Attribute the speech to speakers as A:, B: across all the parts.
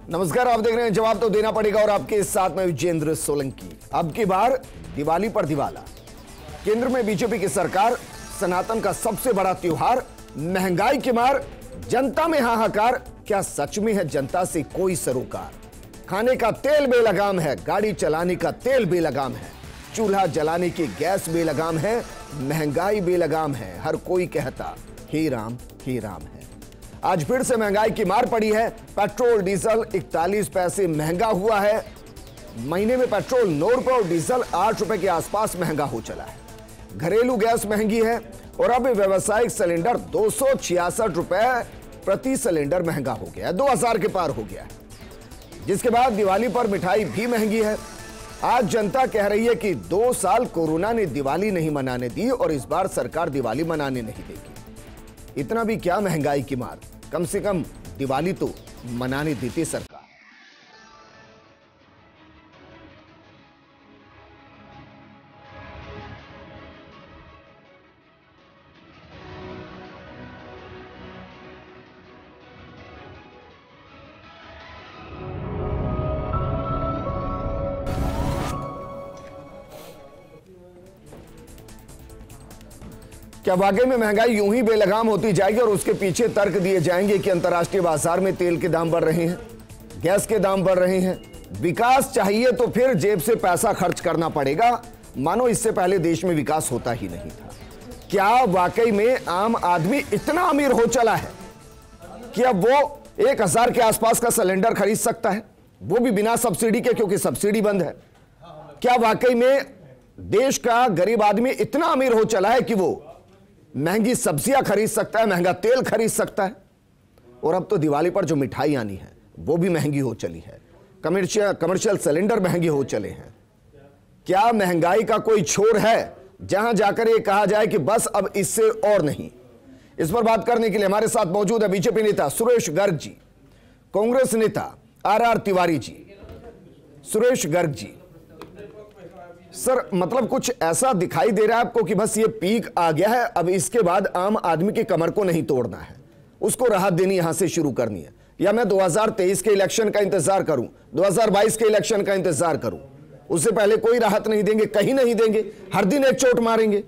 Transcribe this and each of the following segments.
A: नमस्कार, आप देख रहे हैं जवाब तो देना पड़ेगा और आपके साथ में विजेंद्र सोलंकी। अब की बार दिवाली पर दिवाला। केंद्र में बीजेपी की सरकार, सनातन का सबसे बड़ा त्योहार, महंगाई की मार, जनता में हाहाकार। क्या सच में है जनता से कोई सरोकार? खाने का तेल बेलगाम है, गाड़ी चलाने का तेल बेलगाम है, चूल्हा जलाने की गैस बेलगाम है, महंगाई बेलगाम है। हर कोई कहता हे राम है। आज फिर से महंगाई की मार पड़ी है। पेट्रोल डीजल 41 पैसे महंगा हुआ है। महीने में पेट्रोल 9 रुपए और डीजल 8 रुपए के आसपास महंगा हो चला है। घरेलू गैस महंगी है और अब व्यावसायिक सिलेंडर 266 रुपए प्रति सिलेंडर महंगा हो गया है, 2000 के पार हो गया है। जिसके बाद दिवाली पर मिठाई भी महंगी है। आज जनता कह रही है कि 2 साल कोरोना ने दिवाली नहीं मनाने दी और इस बार सरकार दिवाली मनाने नहीं देगी। इतना भी क्या महंगाई की मार, कम से कम दिवाली तो मनाने देती सरकार। क्या वाकई में महंगाई यूं ही बेलगाम होती जाएगी और उसके पीछे तर्क दिए जाएंगे कि अंतर्राष्ट्रीय बाजार में तेल के दाम बढ़ रहे हैं, गैस के दाम बढ़ रहे हैं, विकास चाहिए तो फिर जेब से पैसा खर्च करना पड़ेगा, मानो इससे पहले देश में विकास होता ही नहीं था। क्या वाकई में आम आदमी इतना अमीर हो चला है कि अब वो 1000 के आसपास का सिलेंडर खरीद सकता है, वो भी बिना सब्सिडी के, क्योंकि सब्सिडी बंद है? क्या वाकई में देश का गरीब आदमी इतना अमीर हो चला है कि वो महंगी सब्जियां खरीद सकता है, महंगा तेल खरीद सकता है? और अब तो दिवाली पर जो मिठाई आनी है वो भी महंगी हो चली है, कमर्शियल सिलेंडर महंगे हो चले हैं। क्या महंगाई का कोई छोर है जहां जाकर ये कहा जाए कि बस अब इससे और नहीं? इस पर बात करने के लिए हमारे साथ मौजूद है बीजेपी नेता सुरेश गर्ग जी, कांग्रेस नेता आर तिवारी जी। सुरेश गर्ग जी, सर, मतलब कुछ ऐसा दिखाई दे रहा है आपको कि बस ये पीक आ गया है, अब इसके बाद आम आदमी की कमर को नहीं तोड़ना है, उसको राहत देनी यहां से शुरू करनी है? या मैं 2023 के इलेक्शन का इंतजार करूं, 2022 के इलेक्शन का इंतजार करूं, उससे पहले कोई राहत नहीं देंगे, कहीं नहीं देंगे, हर दिन एक चोट मारेंगे?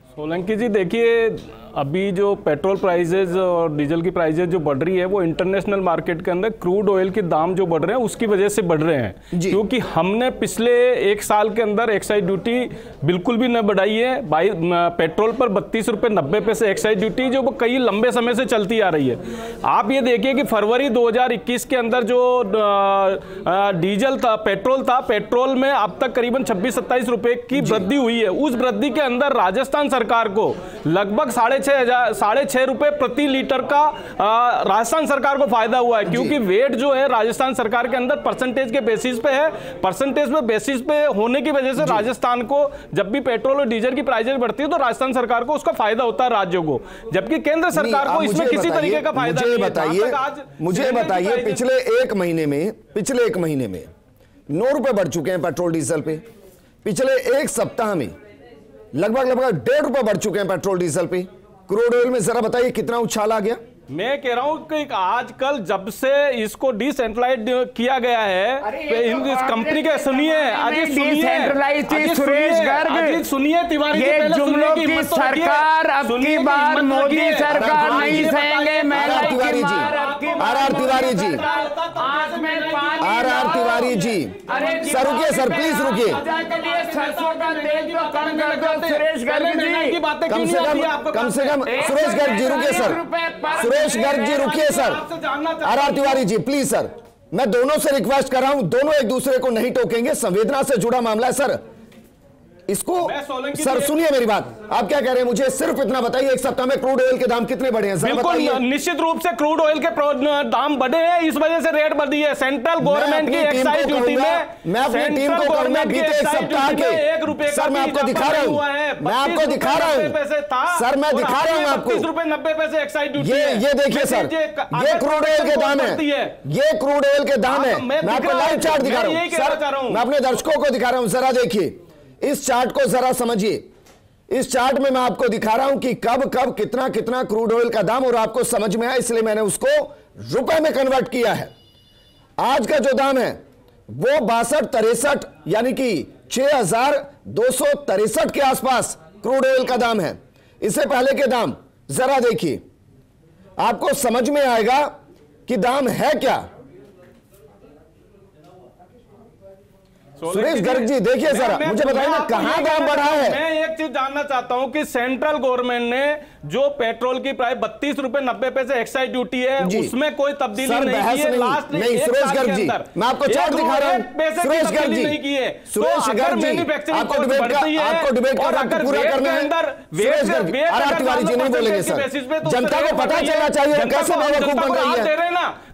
B: सोलंकी जी, देखिए, अभी जो पेट्रोल प्राइजेज और डीजल की प्राइजेज जो बढ़ रही है वो इंटरनेशनल मार्केट के अंदर क्रूड ऑयल के दाम जो बढ़ रहे हैं उसकी वजह से बढ़ रहे हैं, क्योंकि हमने पिछले 1 साल के अंदर एक्साइज ड्यूटी बिल्कुल भी न बढ़ाई है। पेट्रोल पर 32 रुपये 90 पैसे एक्साइज ड्यूटी जो कई लंबे समय से चलती आ रही है। आप ये देखिए कि फरवरी 2021 के अंदर जो डीजल था, पेट्रोल में अब तक करीबन 26-27 रुपये की वृद्धि हुई है। उस वृद्धि के अंदर राजस्थान सरकार को लगभग 6.5 रुपए प्रति लीटर का राजस्थान सरकार को फायदा हुआ है, क्योंकि वेट जो है राजस्थान सरकार के अंदर परसेंटेज के बेसिस पे है। परसेंटेज पे बेसिस पे होने की वजह से राजस्थान को जब भी पेट्रोल और डीजल की प्राइसेज बढ़ती है तो राजस्थान सरकार को उसका फायदा होता है राज्यों को, जबकि केंद्र सरकार को इसमें किसी तरीके का फायदा नहीं है।
A: मुझे बताइए, पिछले एक महीने में 9 रुपए बढ़ चुके हैं पेट्रोल डीजल पे। पिछले एक सप्ताह में लगभग 1.5 रुपए बढ़ चुके हैं पेट्रोल डीजल पे। क्रूड ऑयल में जरा बताइए कितना उछाल आ गया?
B: मैं कह रहा हूं कि आजकल जब से इसको डिसेंट्रलाइज किया गया है, इस कंपनी के सुनिए तिवारी,
C: ये जुमलों की सरकार अब की बार मोदी सरकार नहीं सहेंगे।
A: आर तिवारी जी, सर रुकिए, सर प्लीज रुकिए। कम से कम सुरेश गर्ग जी रुकिए, सर सुरेश गर्ग जी रुकिए, sir R Tiwari ji please. Sir, मैं दोनों से रिक्वेस्ट कर रहा हूं, दोनों एक दूसरे को नहीं टोकेंगे, संवेदना से जुड़ा मामला है सर। इसको सर सुनिए मेरी बात, आप क्या कह रहे हैं? मुझे सिर्फ इतना बताइए, एक सप्ताह में क्रूड ऑयल के दाम कितने बढ़े हैं?
B: बिल्कुल निश्चित रूप से क्रूड ऑयल के दाम बढ़े हैं, इस वजह से रेट बढ़ी है। सेंट्रल गवर्नमेंट की एक्साइज ड्यूटी में,
A: मैं अपनी टीम को कहूंगा बीते एक सप्ताह के, सर मैं आपको दिखा रहा हूं, मैं आपको दिखा रहा हूं, सर मैं दिखा रहा हूं आपको
B: 30 रुपए 90 पैसे एक्साइज ड्यूटी।
A: ये देखिए सर, ये क्रूड ऑयल के दाम है, ये क्रूड ऑयल के दाम है। मैं आपको लाइव चार्ट दिखा रहा हूं सर, मैं अपने दर्शकों को दिखा रहा हूं, जरा देखिए इस चार्ट को, जरा समझिए। इस चार्ट में मैं आपको दिखा रहा हूं कि कब कब कितना कितना क्रूड ऑयल का दाम, और आपको समझ में आया इसलिए मैंने उसको रुपए में कन्वर्ट किया है। आज का जो दाम है वो 62-63 यानी कि 6263 के आसपास क्रूड ऑयल का दाम है। इससे पहले के दाम जरा देखिए, आपको समझ में आएगा कि दाम है क्या। सुरेश गर्ग जी देखिए जरा, मुझे बताइए ना कहां दाम बढ़ा है।
B: मैं एक चीज जानना चाहता हूं कि सेंट्रल गवर्नमेंट ने जो पेट्रोल की प्राइस 32 रुपए 90 पैसे एक्साइज ड्यूटी है उसमें कोई तब्दीली नहीं की है। लास्ट
A: नहीं सुरेश गर्ग जी, मैं आपको चार्ट दिखा रहा हूं। सुरेश गर्ग जी, सुरेश गर्ग जी, आपको डिबेट का वक्त पूरा करना है। सुरेश गर्ग, आर तिवारी जी नहीं बोलेंगे सर, जनता को पता चलना चाहिए कैसे बेवकूफ बन रही है।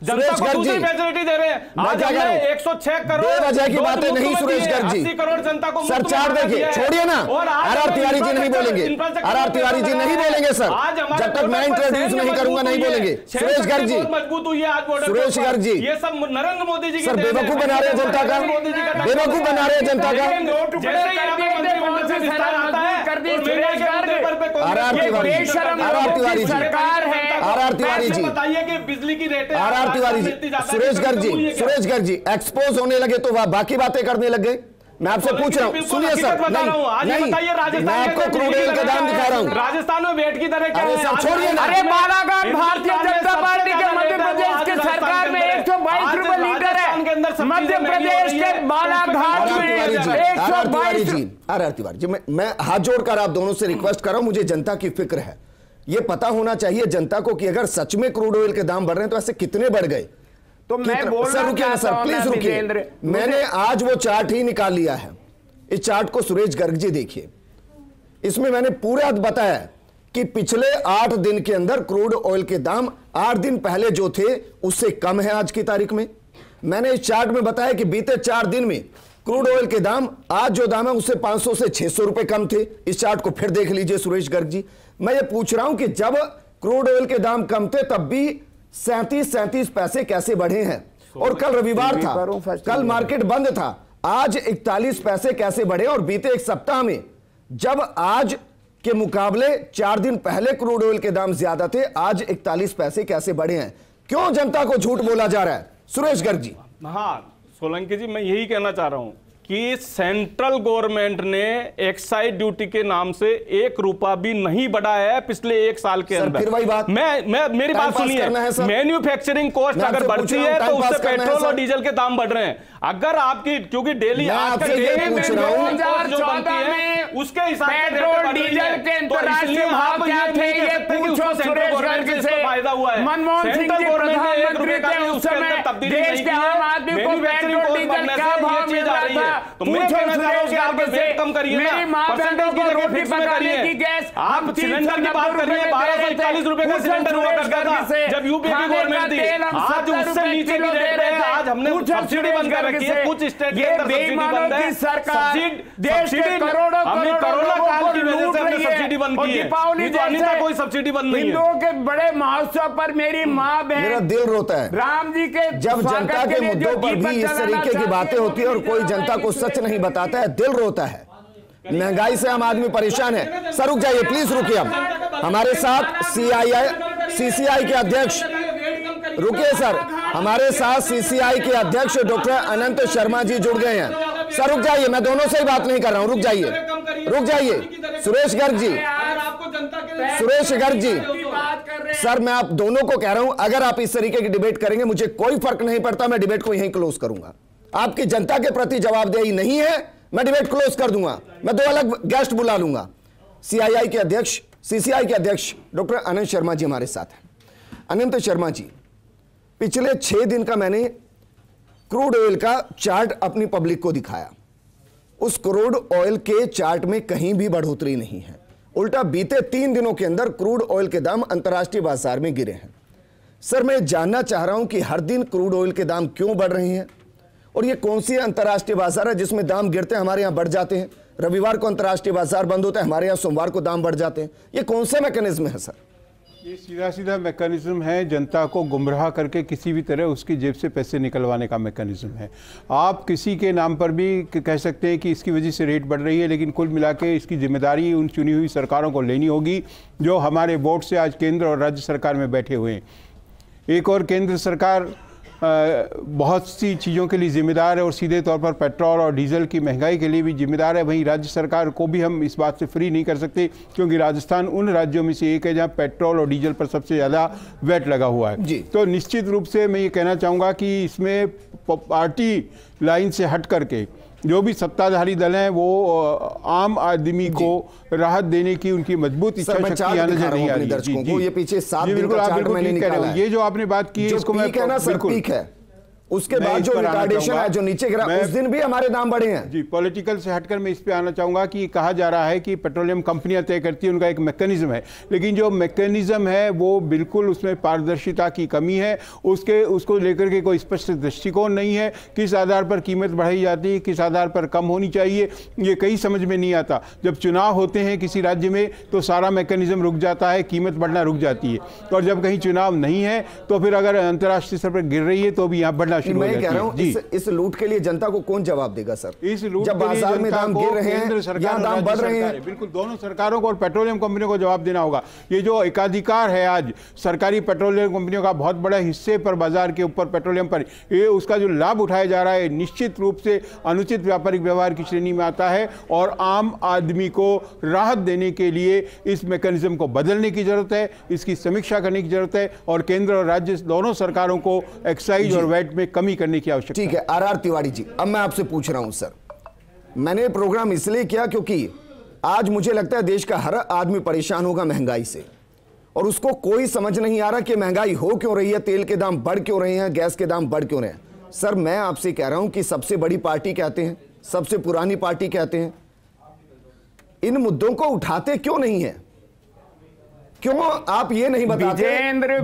A: सुरेश गर्ग जी,
B: फैसिलिटी दे रहे हैं, आज हमने 106 करोड़
A: बेवजह की बातें नहीं सुरेश गर्ग जी।
B: 80 करोड़ जनता को
A: सर चार्ट देखिए, छोड़िए ना, आर तिवारी जी नहीं बोलेंगे, आर तिवारी जी नहीं बोलेंगे सर, जब तक मैं इंट्रोड्यूस नहीं करूंगा नहीं बोलेंगे। सुरेश गर्ग जी,
B: मजबूत हुई है आज बॉर्डर,
A: सुरेश गर्ग जी,
B: ये सब नरेंद्र मोदी जी
A: सर बेवकूफ बना रहे हैं जनता का, बेवकूफ बना रहे हैं जनता का। आर तिवारी जी, आर तिवारी जी,
B: बताइए कि बिजली की rate,
A: R Tiwari ji, Suresh Garg ji expose होने लगे तो बाकी बातें करने लग गए। मैं आपसे पूछ रहा हूँ, सुनिए सर, नहीं मैं आपको क्रूड ऑयल का दाम दिखा रहा हूँ।
B: राजस्थान में वेट की दर क्या है?
A: सर छोड़िए ना।
C: अरे बालाघाट भारतीय जनता पार्टी के मध्य प्रदेश की सरकार में 122 रुपए लीटर है। मध्य प्रदेश के बालाघाट में 122।
A: आर तिवारी जी, मैं हाथ जोड़कर आप दोनों से रिक्वेस्ट कर रहा हूं, मुझे जनता की फिक्र है। ये पता होना चाहिए जनता को कि अगर सच में क्रूड ऑयल के दाम बढ़ रहे हैं तो ऐसे कितने बढ़ गए।
C: तो मैं बोल
A: सर रुकिए ना सर, प्लीज रुकिए, मैंने आज वो चार्ट ही निकाल लिया है। इस चार्ट को सुरेश गर्ग जी देखिए, इसमें मैंने पूरा बताया कि पिछले 8 दिन के अंदर क्रूड ऑयल के दाम 8 दिन पहले जो थे उससे कम है आज की तारीख में। मैंने इस चार्ट में बताया कि बीते 4 दिन में क्रूड ऑयल के दाम आज जो दाम है उससे 500 से 600 रुपए कम थे। इस चार्ट को फिर देख लीजिए सुरेश गर्ग जी। मैं ये पूछ रहा हूं कि जब क्रूड ऑयल के दाम कम थे तब भी 37 पैसे कैसे बढ़े हैं? और कल रविवार था, कल मार्केट बंद था, आज 41 पैसे कैसे बढ़े? और बीते एक सप्ताह में जब आज के मुकाबले 4 दिन पहले क्रूड ऑयल के दाम ज्यादा थे, आज 41 पैसे कैसे बढ़े हैं? क्यों जनता को झूठ बोला जा रहा है? सुरेश गर्ग जी।
B: हाँ सोलंकी जी, मैं यही कहना चाह रहा हूं कि सेंट्रल गवर्नमेंट ने एक्साइज ड्यूटी के नाम से 1 रुपया भी नहीं बढ़ाया है पिछले 1 साल के अंदर।
A: फिर वही बात,
B: मेरी बात सुनिए, मैन्युफैक्चरिंग कॉस्ट अगर बढ़ती है तो उससे पेट्रोल और डीजल के दाम बढ़ रहे हैं। अगर आपकी, क्योंकि डेली
A: उसके
B: हिसाब
C: पेट्रोल डीजल के अंतरराष्ट्रीय भाव क्या थे ये पूछो सुरेश गर्ग से।
B: फायदा हुआ है,
C: मनमोहन सिंह जी प्रधानमंत्री थे उस समय, देश के आम आदमी को पेट्रोल डीजल क्या भाव मिल रहा था?
B: तो मैं कहना चाह रहा हूं कि आप वेट कम करिए,
C: मेरी मां बहनों को रोटी पकाने की गैस
B: आप सिलेंडर की बात कर रहे हैं, 1241 रुपए का सिलेंडर हुआ करता था जब यूपी की गवर्नमेंट थी। आज उससे नीचे की रेट है, आज हमने सब्सिडी बंद कर रखी है, कुछ स्टेट के अंदर सब्सिडी बंद है।
C: सरकार देश के करोड़ों
B: कोरोना काल की वजह से हमने सब्सिडी बंद की है,
C: दीपावली
B: अन्यथा कोई सब्सिडी बंद नहीं है।
C: हिंदुओं के बड़े महोत्सव पर मेरी माँ बहन,
A: मेरा दिल रोता है
C: राम जी के
A: जब जनता के मुद्दों पर भी इस तरीके की बातें होती है और कोई जनता को सच नहीं बताता है, दिल रोता है। महंगाई से आम आदमी परेशान है। सर रुक जाइए, प्लीज रुकिए। हमारे साथ सीसीआई के अध्यक्ष, रुकिए सर, हमारे साथ सीसीआई के अध्यक्ष डॉक्टर अनंत शर्मा जी जुड़ गए हैं। सर रुक जाइए, मैं दोनों से ही बात नहीं कर रहा हूं, रुक जाइए। सुरेश गर्ग जी, सर मैं आप दोनों को कह रहा हूं, अगर आप इस तरीके की डिबेट करेंगे मुझे कोई फर्क नहीं पड़ता, मैं डिबेट को यहीं क्लोज करूंगा। आपकी जनता के प्रति जवाबदेही नहीं है, मैं डिबेट क्लोज कर दूंगा, मैं 2 अलग गेस्ट बुला लूंगा। सीसीआई के अध्यक्ष डॉक्टर अनंत शर्मा जी हमारे साथ हैं। अनंत शर्मा जी, पिछले 6 दिन का मैंने क्रूड ऑयल का चार्ट अपनी पब्लिक को दिखाया। उस क्रूड ऑयल के चार्ट में कहीं भी बढ़ोतरी नहीं है, उल्टा बीते 3 दिनों के अंदर क्रूड ऑयल के दाम अंतर्राष्ट्रीय बाजार में गिरे हैं। सर मैं जानना चाह रहा हूं कि हर दिन क्रूड ऑयल के दाम क्यों बढ़ रहे हैं और ये कौन सी अंतर्राष्ट्रीय बाजार है जिसमें दाम गिरते हैं हमारे यहां बढ़ जाते हैं? रविवार को अंतर्राष्ट्रीय बाजार बंद होता है, हमारे यहां सोमवार को दाम बढ़ जाते हैं। ये कौन से मैकेनिज्म है सर?
D: ये सीधा मैकेनिज्म है, जनता को गुमराह करके किसी भी तरह उसकी जेब से पैसे निकलवाने का मैकेनिज्म है। आप किसी के नाम पर भी कह सकते हैं कि इसकी वजह से रेट बढ़ रही है, लेकिन कुल मिला के इसकी जिम्मेदारी उन चुनी हुई सरकारों को लेनी होगी जो हमारे वोट से आज केंद्र और राज्य सरकार में बैठे हुए हैं। एक और केंद्र सरकार बहुत सी चीज़ों के लिए जिम्मेदार है और सीधे तौर पर पेट्रोल और डीजल की महंगाई के लिए भी जिम्मेदार है। वहीं राज्य सरकार को भी हम इस बात से फ्री नहीं कर सकते, क्योंकि राजस्थान उन राज्यों में से एक है जहां पेट्रोल और डीजल पर सबसे ज़्यादा वैट लगा हुआ है। तो निश्चित रूप से मैं ये कहना चाहूँगा कि इसमें पार्टी लाइन से हट करके जो भी सत्ताधारी दल हैं वो आम आदमी को राहत देने की उनकी मजबूत इच्छा शक्ति आने से नहीं आ रही है।
A: ये पीछे 7 दिन
D: बिल्कुल
A: का
D: आप
A: चार्ट मैंने निकाला है।
D: ये जो आपने बात की है इसको मैं
A: बिल्कुल है, उसके बाद जो रिटार्डेशन है, जो नीचे गिरा, उस दिन भी हमारे दाम बढ़े हैं।
D: जी, पॉलिटिकल से हटकर मैं इस पे आना चाहूंगा कि कहा जा रहा है कि पेट्रोलियम कंपनियां तय करती है, उनका एक मैकेनिज्म है, लेकिन जो मैकेनिज्म है वो बिल्कुल उसमें पारदर्शिता की कमी है, उसको लेकर के कोई स्पष्ट दृष्टिकोण नहीं है। किस आधार पर कीमत बढ़ाई जाती है, किस आधार पर कम होनी चाहिए, ये कहीं समझ में नहीं आता। जब चुनाव होते हैं किसी राज्य में तो सारा मैकेनिज्म रुक जाता है, कीमत बढ़ना रुक जाती है, और जब कहीं चुनाव नहीं है तो फिर अगर अंतर्राष्ट्रीय स्तर पर गिर रही है तो भी यहाँ बढ़ना शुरू हो जाती है।
A: मैं कह रहा हूं इस लूट के लिए जनता को कौन जवाब देगा सर?
D: इस लूट
A: जब बाजार में दाम गिर रहे हैं, यहाँ दाम बढ़ रहे हैं।
D: बिल्कुल दोनों सरकारों को और पेट्रोलियम कंपनियों को जवाब देना होगा। ये जो एकाधिकार है आज सरकारी पेट्रोलियम कंपनियों का बहुत बड़ा हिस्से पर बाजार के ऊपर पेट्रोलियम पर, ये उसका जो लाभ उठाया जा रहा है निश्चित रूप से अनुचित व्यापारिक व्यवहार की श्रेणी में आता है, और आम आदमी को राहत देने के लिए इस मैकेनिज्म को बदलने की जरूरत है, इसकी समीक्षा करने की जरूरत है, और केंद्र और राज्य दोनों सरकारों को एक्साइज और वैट में कमी करने की आवश्यकता है।
A: ठीक है आर तिवारी जी, अब मैं आपसे पूछ रहा हूं सर, मैंने प्रोग्राम इसलिए किया क्योंकि आज मुझे लगता है देश का हर आदमी परेशान होगा महंगाई से, और उसको कोई समझ नहीं आ रहा कि महंगाई हो क्यों रही है, तेल के दाम बढ़ क्यों रहे हैं, गैस के दाम बढ़ क्यों रहे हैं। सर मैं आपसे कह रहा हूं कि सबसे बड़ी पार्टी कहते हैं, सबसे पुरानी पार्टी कहते हैं, इन मुद्दों को उठाते क्यों नहीं है? क्यों आप ये नहीं बताते?
C: विजेंद्र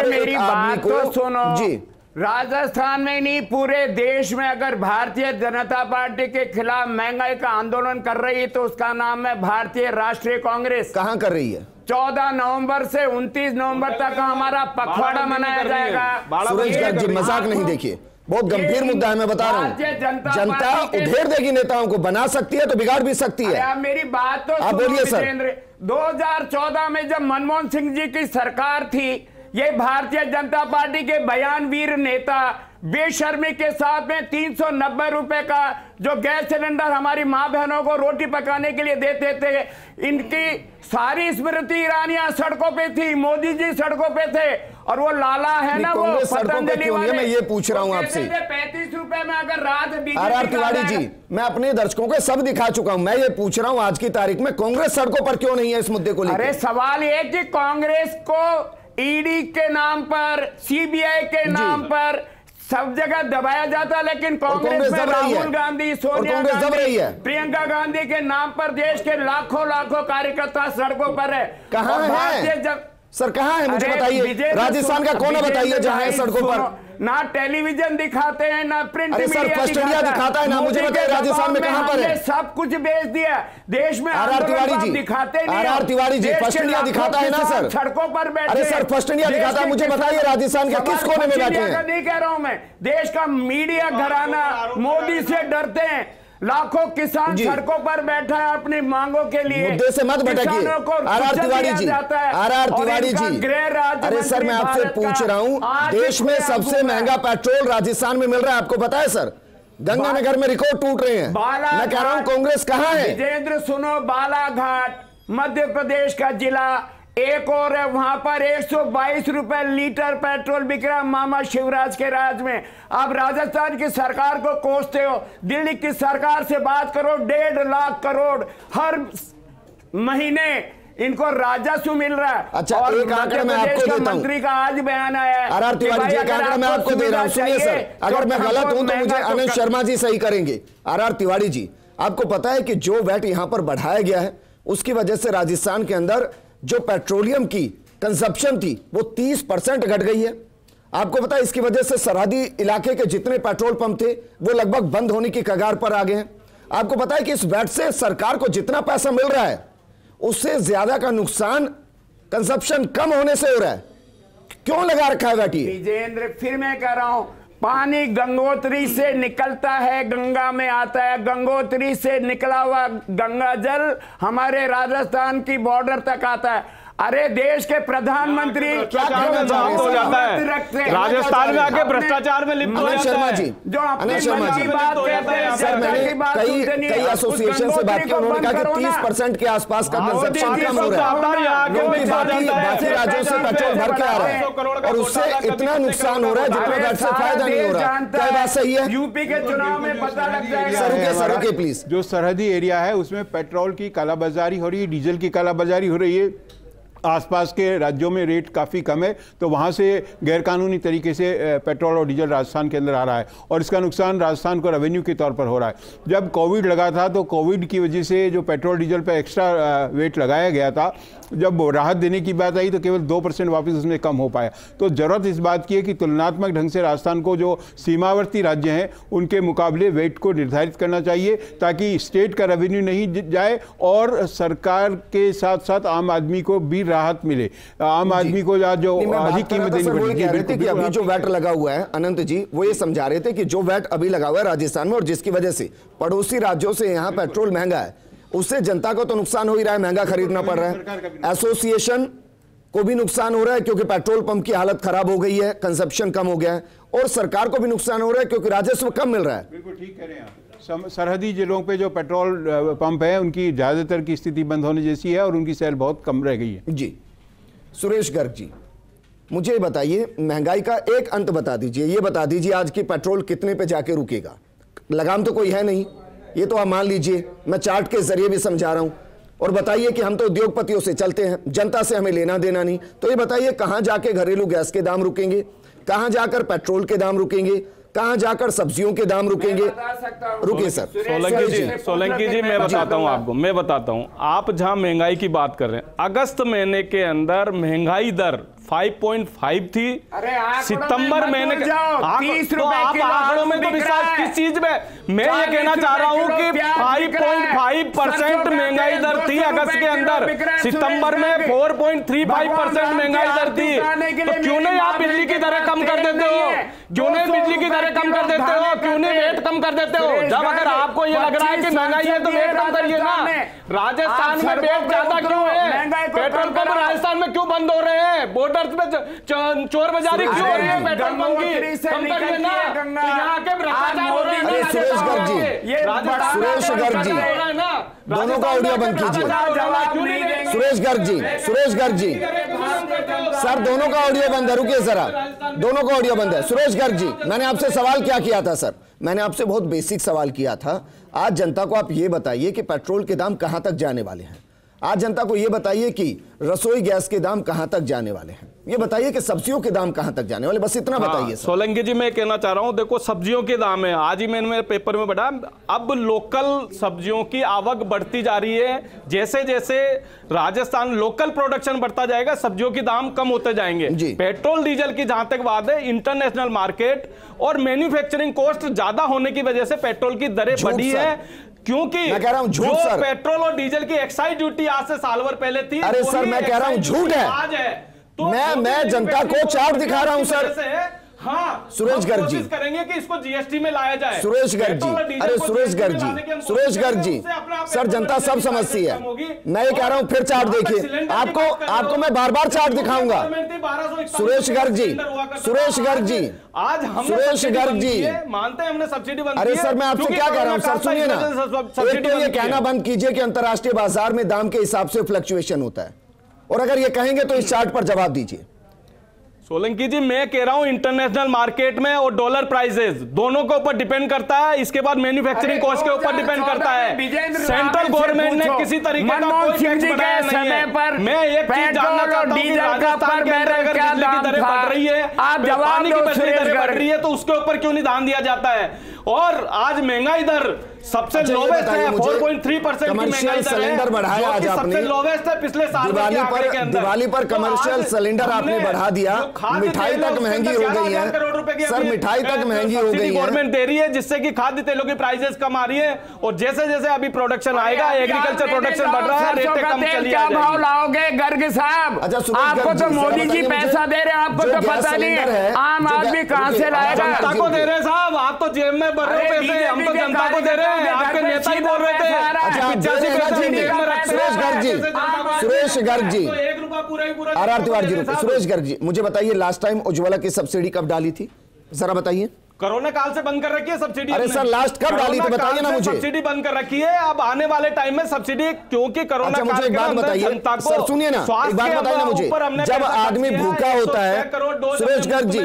C: मेरी बात तो सुनो जी। राजस्थान में नहीं पूरे देश में अगर भारतीय जनता पार्टी के खिलाफ महंगाई का आंदोलन कर रही है तो उसका नाम है भारतीय राष्ट्रीय कांग्रेस।
A: कहां कर रही है?
C: 14 नवंबर से 29 नवंबर तक हमारा पखवाड़ा मनाया जाएगा।
A: सूरज गर्ग जी मजाक नहीं, देखिए बहुत गंभीर मुद्दा है, मैं बता रहा हूं। जनता उधेड़ देगी नेताओं को, बना सकती है तो बिगाड़ भी सकती है।
C: मेरी बात तो
A: आप बोलिए सर।
C: 2014 में जब मनमोहन सिंह जी की सरकार थी, ये भारतीय जनता पार्टी के बयानवीर नेता बेशर्मी के साथ में 390 रुपए का जो गैस सिलेंडर हमारी मां बहनों को रोटी पकाने के लिए देते थे, इनकी सारी स्मृति ईरानियां सड़कों पे थी, मोदी जी सड़कों पे थे, और वो लाला है ना वो पतंजलि वाले,
A: मैं ये पूछ रहा हूं आपसे
C: 35 रुपए में अगर रात
A: आर तिवारी जी, मैं अपने दर्शकों को सब दिखा चुका हूं, मैं ये पूछ रहा हूं आज की तारीख में कांग्रेस सड़कों पर क्यों नहीं है इस मुद्दे को लेकर?
C: अरे सवाल ये कि कांग्रेस को ईडी के नाम पर, सीबीआई के नाम पर सब जगह दबाया जाता, लेकिन कांग्रेस में राहुल गांधी, सोनिया गांधी, प्रियंका गांधी के नाम पर देश के लाखों कार्यकर्ता सड़कों पर है।
A: कहां है सर, कहां है मुझे बताइए? राजस्थान का कौन है बताइए जहां है सड़कों पर?
C: ना टेलीविजन दिखाते हैं, ना प्रिंट मीडिया
A: दिखाता है, ना मुझे बताइए राजस्थान में कहां पर है?
C: सब कुछ बेच दिया देश में।
A: आर तिवारी जी दिखाते नहीं, R Tiwari ji first India दिखाता है ना सर,
C: सड़कों पर बैठे।
A: अरे सर फर्स्ट इंडिया दिखाता है, मुझे बताइए राजस्थान के किस कोने में बैठे हैं?
C: नहीं कह रहा हूं मैं, देश का मीडिया घराना मोदी से डरते हैं, लाखों किसान सड़कों पर बैठा है अपनी मांगों के लिए।
A: मुद्दे से मत भटकिए आर तिवारी जी, आर तिवारी जी। अरे सर मैं आपसे पूछ रहा हूं, देश में सबसे महंगा पेट्रोल राजस्थान में मिल रहा है, आपको पता है सर? गंगानगर में रिकॉर्ड टूट रहे हैं। मैं कह रहा हूं कांग्रेस कहां है?
C: विजेंद्र सुनो, बालाघाट मध्य प्रदेश का जिला एक और है, वहां पर 122 रुपए लीटर पेट्रोल बिक रहा मामा शिवराज के राज में। आप राजस्थान की सरकार को कोसते हो, दिल्ली की सरकार से बात करो, 1.5 लाख करोड़ हर महीने इनको राजस्व मिल रहा है।
A: अच्छा, और एक आंकड़ा मैं आपको देता हूं,
C: मंत्री का आज बयान आया है।
A: आर तिवारी जी, एक आंकड़ा मैं आपको दे रहा हूं, सुनिए सर, अगर मैं गलत हूं तो मुझे आनंद शर्मा जी सही करेंगे। आर तिवारी जी, आपको पता है कि जो वैट यहां पर बढ़ाया गया है उसकी वजह से राजस्थान के अंदर जो पेट्रोलियम की कंजप्शन थी वो 30% घट गई है। आपको पता है इसकी वजह से सरहदी इलाके के जितने पेट्रोल पंप थे वो लगभग बंद होने की कगार पर आ गए हैं। आपको पता है कि इस वैट से सरकार को जितना पैसा मिल रहा है उससे ज्यादा का नुकसान कंजप्शन कम होने से हो रहा है। क्यों लगा रखा है वैट?
C: विजेंद्र फिर मैं कह रहा हूं, पानी गंगोत्री से निकलता है, गंगा में आता है, गंगोत्री से निकला हुआ गंगा जल हमारे राजस्थान की बॉर्डर तक आता है। अरे देश के प्रधानमंत्री
A: क्या कहना चाह रहे
B: हो जाता है, राजस्थान में आके भ्रष्टाचार में लिप्त हो जाता
A: शर्मा
B: है।
A: जी,
C: जो अपनी
A: शर्मा जी,
C: बात कहते हैं,
A: सर मैंने कई एसोसिएशन से बात की, उन्होंने कहा कि 30% के आसपास का कंजप्शन कम हो रहा है, क्योंकि बाकी राज्यों से पेट्रोल भर के आ रहा है और उससे इतना नुकसान हो रहा है जितना वैट से फायदा नहीं हो रहा। क्या बात सही है?
C: यूपी के चुनाव में पता लग जाएगा।
A: सर रुके प्लीज।
D: जो सरहदी एरिया है उसमें पेट्रोल की कालाबाजारी हो रही है, डीजल की कालाबाजारी हो रही है। आसपास के राज्यों में रेट काफ़ी कम है, तो वहाँ से गैरकानूनी तरीके से पेट्रोल और डीजल राजस्थान के अंदर आ रहा है और इसका नुकसान राजस्थान को रेवेन्यू के तौर पर हो रहा है। जब कोविड लगा था तो कोविड की वजह से जो पेट्रोल डीजल पर एक्स्ट्रा वेट लगाया गया था, जब राहत देने की बात आई तो केवल 2% वापस उसमें कम हो पाया। तो ज़रूरत इस बात की है कि तुलनात्मक ढंग से राजस्थान को जो सीमावर्ती राज्य हैं उनके मुकाबले वेट को निर्धारित करना चाहिए, ताकि स्टेट का रेवेन्यू नहीं जाए और सरकार के साथ साथ आम आदमी को भी राहत मिले। आम आदमी को जो अधिक कीमत देनी पड़ेगी।
A: अभी जो वैट लगा हुआ है, अनंत जी वो ये समझा रहे थे कि जो वैट अभी लगा हुआ है राजस्थान में और जिसकी वजह से पड़ोसी राज्यों से यहाँ पेट्रोल महंगा है, उससे जनता को तो नुकसान हो ही रहा है, महंगा खरीदना पड़ रहा है। एसोसिएशन को भी नुकसान हो रहा है क्योंकि पेट्रोल पंप की हालत खराब हो गई है, कंजप्शन कम हो गया है, और सरकार को भी नुकसान हो रहा है क्योंकि राजस्व कम मिल रहा है।
D: बिल्कुल ठीक कह रहे हैं। सरहदी जिलों पे जो पेट्रोल पंप है उनकी ज्यादातर की स्थिति बंद होने जैसी है और उनकी सेल बहुत कम रह गई है।
A: जी सुरेश गर्ग जी, मुझे बताइए, महंगाई का एक अंत बता दीजिए, ये बता दीजिए आज की पेट्रोल कितने पे जाके रुकेगा? लगाम तो कोई है नहीं, ये तो आप मान लीजिए, मैं चार्ट के जरिए भी समझा रहा हूं। और बताइए कि हम तो उद्योगपतियों से चलते हैं, जनता से हमें लेना देना नहीं, तो ये बताइए कहां जाके घरेलू गैस के दाम रुकेंगे, कहां जाकर पेट्रोल के दाम रुकेंगे, कहां जाकर सब्जियों के दाम रुकेंगे? रुकिए सर।
B: सोलंकी जी मैं बताता हूं आपको, मैं बताता हूं। आप जहां महंगाई की बात कर रहे हैं, अगस्त महीने के अंदर महंगाई दर 5.5 थी। सितंबर महीने के
C: 30
B: तो आप आंकड़ों में तो विश्वास किस चीज में? मैं ये कहना चाह रहा हूं कि 5.5% महंगाई दर थी अगस्त के अंदर, सितंबर में 4.35% महंगाई दर थी। तो क्यों नहीं आप बिजली की दरें कम कर देते हो? क्यों नहीं बिजली की दरें कम कर देते हो? क्यों नहीं वेट कम कर देते हो? जब अगर आपको ये लग रहा है कि महंगाई है तो वेट कम करिए ना। राजस्थान में वेट ज्यादा क्यों है? पेट्रोल पंप राजस्थान में क्यों बंद हो रहे हैं? बॉर्डर पे चोर बाजारी क्यों हो रही है? पेट्रोल पंप की कम करिए ना। तो यहाँ के भ्रष्टाचार हो रहे हैं।
A: सुरेश गर्ग जी, सुरेश गर्ग जी, दोनों का ऑडियो बंद कीजिए। सुरेश गर्ग जी, सुरेश गर्ग जी, सर दोनों का ऑडियो बंद है, रुकिए जरा, दोनों का ऑडियो बंद है। सुरेश गर्ग जी, मैंने आपसे सवाल क्या किया था सर? मैंने आपसे बहुत बेसिक सवाल किया था। आज जनता को आप ये बताइए कि पेट्रोल के दाम कहां तक जाने वाले हैं। आज जनता को यह बताइए कि रसोई गैस के दाम कहां तक जाने वाले हैं। ये बताइए कि सब्जियों के दाम कहां तक जाने वाले, बस इतना बताइए।
B: सोलंकी जी मैं कहना चाह रहा हूं, देखो सब्जियों के दाम है, आज ही मैंने मेरे पेपर में पढ़ा, अब लोकल सब्जियों की आवक बढ़ती जा रही है। जैसे जैसे राजस्थान लोकल प्रोडक्शन बढ़ता जाएगा, सब्जियों के दाम कम होते जाएंगे। पेट्रोल डीजल की जहां तक बात है, इंटरनेशनल मार्केट और मैन्युफैक्चरिंग कॉस्ट ज्यादा होने की वजह से पेट्रोल की दरें बढ़ी है, क्योंकि
A: मैं कह रहा हूं झूठ सर,
B: पेट्रोल और डीजल की एक्साइज ड्यूटी आज से साल भर पहले थी।
A: अरे सर मैं कह रहा हूं झूठ है,
B: आज है। तो
A: मैं जनता को चार्ट दिखा रहा हूं सर।
B: हाँ,
A: सुरेश गर्ग जी
B: करेंगे कि इसको जीएसटी में लाया जाए।
A: सुरेश गर्ग जी, अरे सुरेश गर्ग जी, सुरेश गर्ग जी, सर जनता सब समझती है। मैं ये कह रहा हूं, फिर चार्ट देखिए, आपको मैं बार बार चार्ट दिखाऊंगा। सुरेश गर्ग जी, सुरेश गर्ग जी,
B: आज हम
A: सुरेश गर्ग जी
B: मानते हैं हमने सब्सिडी बंद की।
A: अरे सर मैं आपसे क्या कह रहा हूं सर, सुनिए ना, एक तो ये कहना बंद कीजिए कि अंतरराष्ट्रीय बाजार में दाम के हिसाब से फ्लक्चुएशन होता है, और अगर ये कहेंगे तो इस चार्ट पर जवाब दीजिए।
B: सोलंकी जी मैं कह रहा हूं इंटरनेशनल मार्केट में और डॉलर प्राइसेस दोनों के ऊपर डिपेंड करता है, इसके बाद मैन्युफैक्चरिंग कॉस्ट के ऊपर डिपेंड करता है। सेंट्रल गवर्नमेंट ने किसी तरीके का कोई टैक्स बढ़ाया नहीं है। मैं एक चीज जानना चाहता हूं कि राजस्थान के अंदर अगर बिजली की दरें बढ़ रही है, पानी की बिजली दरें बढ़ रही है, तो उसके ऊपर क्यों नहीं ध्यान दिया जाता है? और आज महंगाई दर सबसे लोवेस्ट है, 4.3% की महंगाई दर
A: सिलेंडर बढ़ाया आज आपने,
B: सबसे लोवेस्ट है पिछले साल
A: दिवाली पर कमर्शियल सिलेंडर आपने बढ़ा दिया, मिठाई तक महंगी हो गई है सर, मिठाई तक महंगी हो गई है।
B: गवर्नमेंट दे रही है जिससे कि खाद्य तेलों की प्राइसेस कम आ रही है, और जैसे जैसे अभी प्रोडक्शन आएगा, एग्रीकल्चर प्रोडक्शन बढ़ रहा है, रेटें कम चली
C: क्या भाव लाओगे गर्ग साहब? आपको तो मोदी जी पैसा दे रहे हैं, आपको तो पता नहीं है आम आदमी कहां से लाएगा?
B: जनता को दे रहे साहब, आप तो जेब में भर रहे हो पैसे, हम तो जनता को दे रहे हैं। आपके नेता ही बोल रहे थे
A: सुरेश गर्ग जी, सुरेश गर्ग जी,
B: पूरा ही पूरा
A: आर तिवारी जी, सुरेश गर्ग जी, मुझे बताइए लास्ट टाइम उज्ज्वला की सब्सिडी कब डाली थी, जरा बताइए।
B: कोरोना काल से बंद कर रखी है सब्सिडी।
A: अरे सर, लास्ट कब डाली थी बताइए ना मुझे।
B: सब्सिडी बंद कर रखी है, अब आने वाले टाइम में सब्सिडी, क्योंकि कोरोना काल
A: मुझे एक बात बताइए सर, सुनिए ना, एक बात बताइए ना मुझे, जब आदमी भूखा होता है, सुरेश गर्ग जी,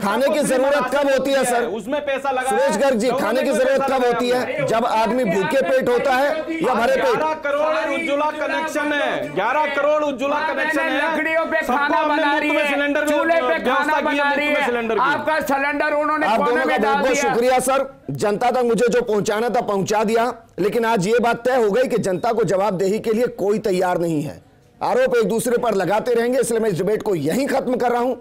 A: खाने की जरूरत कब होती है सर?
B: उसमें पैसा लगा।
A: सुरेश गर्ग जी, खाने की जरूरत कब होती है? जब आदमी भूखे पेट होता है या भरे पेट?
B: 11 करोड़ उज्ज्वला कनेक्शन है, 11 करोड़ उज्ज्वला कनेक्शन है।
C: लकड़ियों पे खाना बना रही है, चूल्हे पे खाना बना रही है, आपका सिलेंडर उन्होंने
A: आप दोनों का बहुत बहुत शुक्रिया सर, जनता तक मुझे जो पहुंचाना था पहुंचा दिया। लेकिन आज ये बात तय हो गई कि जनता को जवाबदेही के लिए कोई तैयार नहीं है। आरोप एक दूसरे पर लगाते रहेंगे, इसलिए मैं इस डिबेट को यहीं खत्म कर रहा हूं।